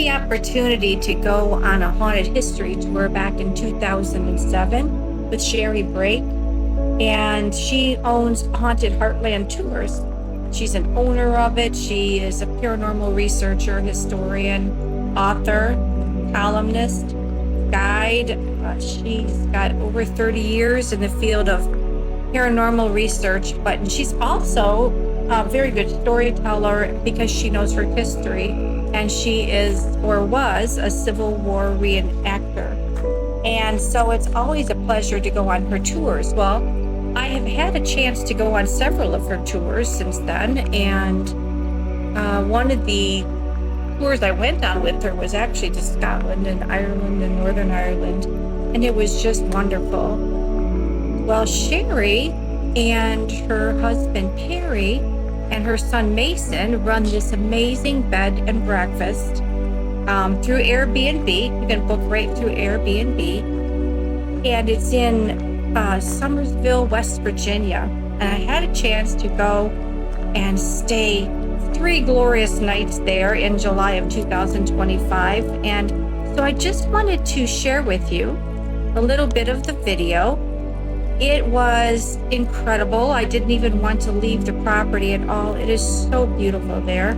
the opportunity to go on a haunted history tour back in 2007 with Sherry Brake, and she owns Haunted Heartland Tours. She's an owner of it. She is a paranormal researcher, historian, author, columnist, guide. She's got over 30 years in the field of paranormal research, but she's also a very good storyteller because she knows her history, and she is or was a Civil War reenactor. And so it's always a pleasure to go on her tours. Well, I have had a chance to go on several of her tours since then, and one of the tours I went on with her was actually to Scotland and Ireland and Northern Ireland, and it was just wonderful. Well, Sherry and her husband Perry and her son Mason run this amazing bed and breakfast through Airbnb. You can book right through Airbnb, and it's in Summersville, West Virginia. And I had a chance to go and stay 3 glorious nights there in July of 2025. And so I just wanted to share with you a little bit of the video. It was incredible. I didn't even want to leave the property at all. It is so beautiful there.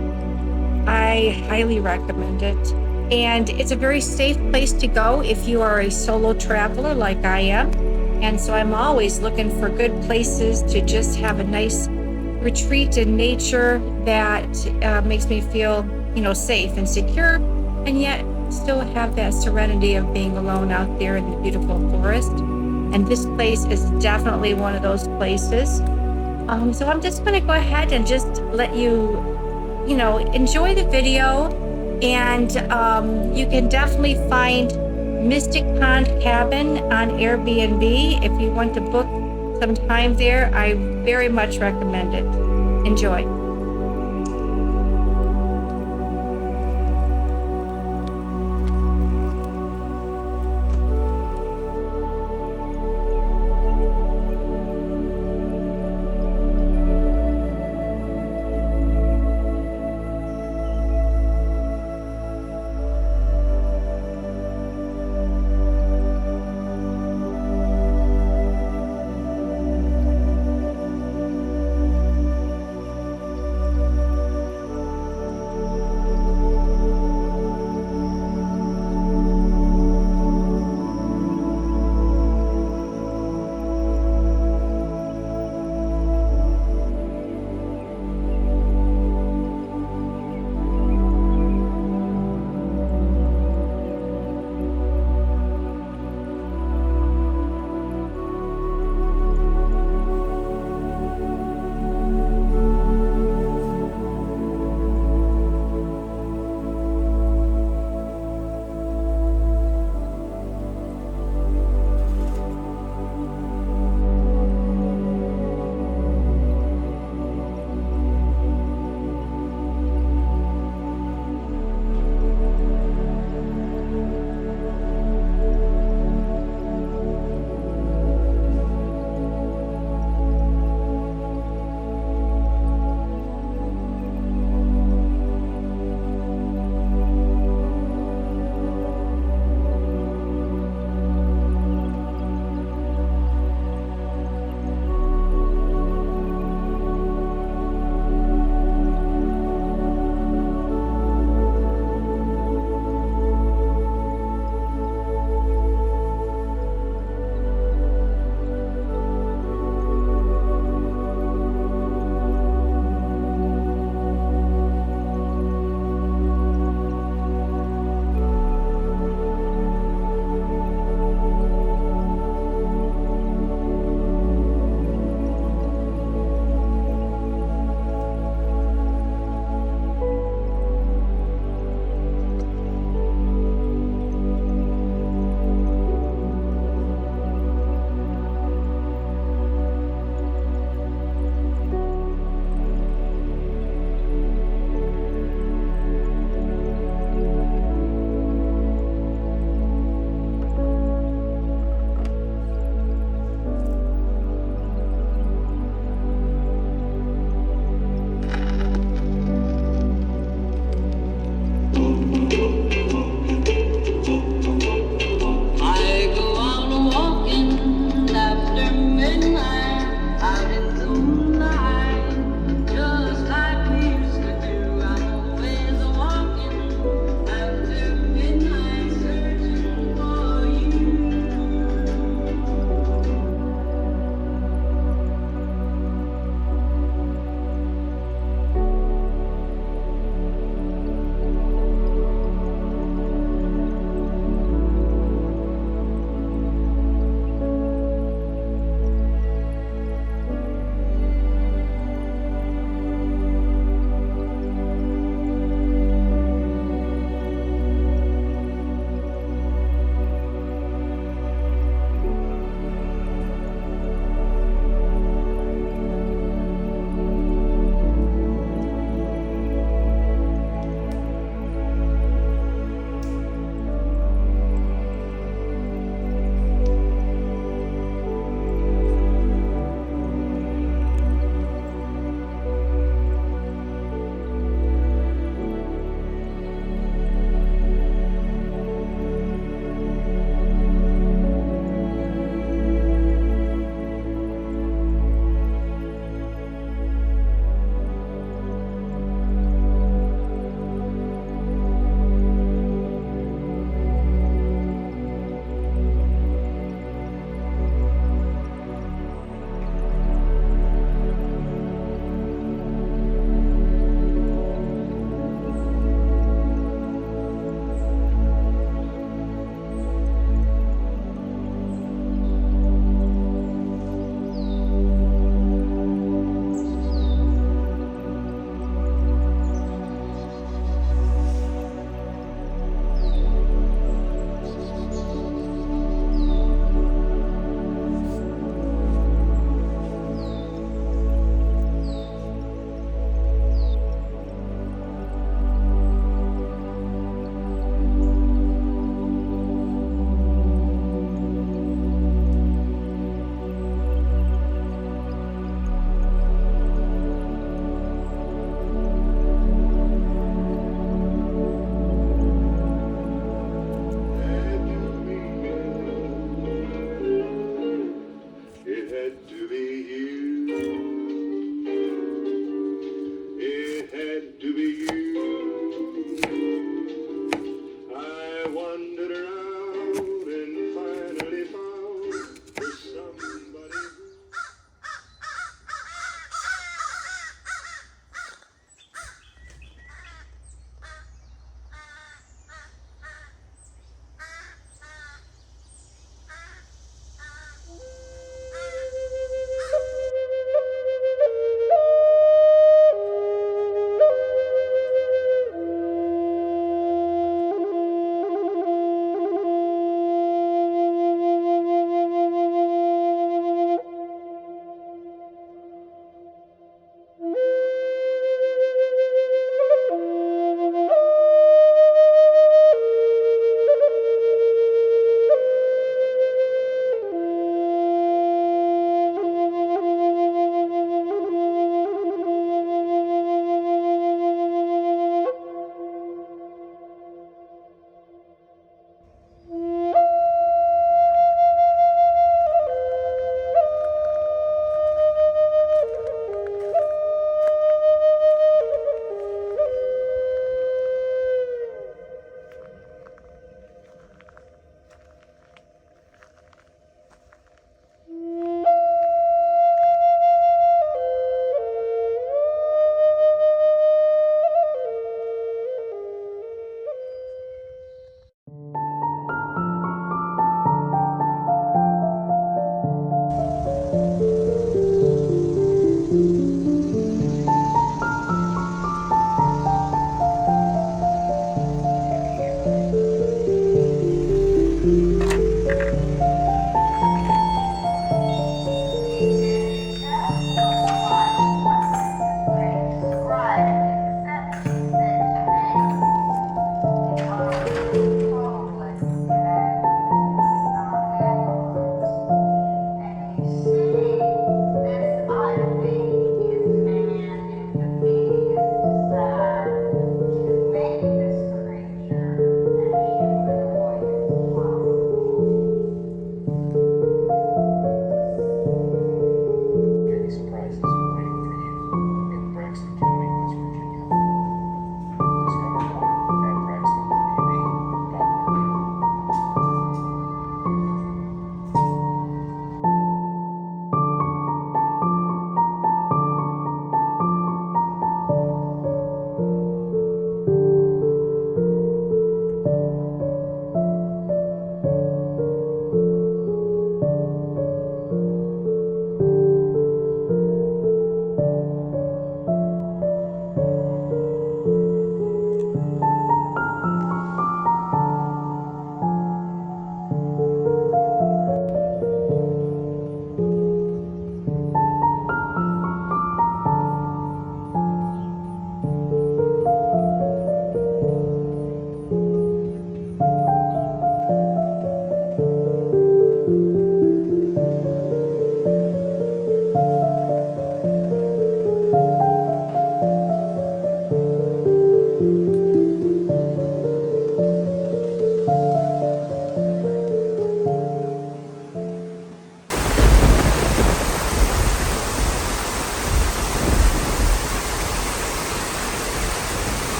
I highly recommend it. And it's a very safe place to go if you are a solo traveler like I am. And so I'm always looking for good places to just have a nice retreat in nature that makes me feel, safe and secure, and yet still have that serenity of being alone out there in the beautiful forest. And this place is definitely one of those places. So I'm just going to go ahead and just let you, enjoy the video. And you can definitely find Mystic Pond Cabin on Airbnb. If you want to book some time there, I very much recommend it. Enjoy.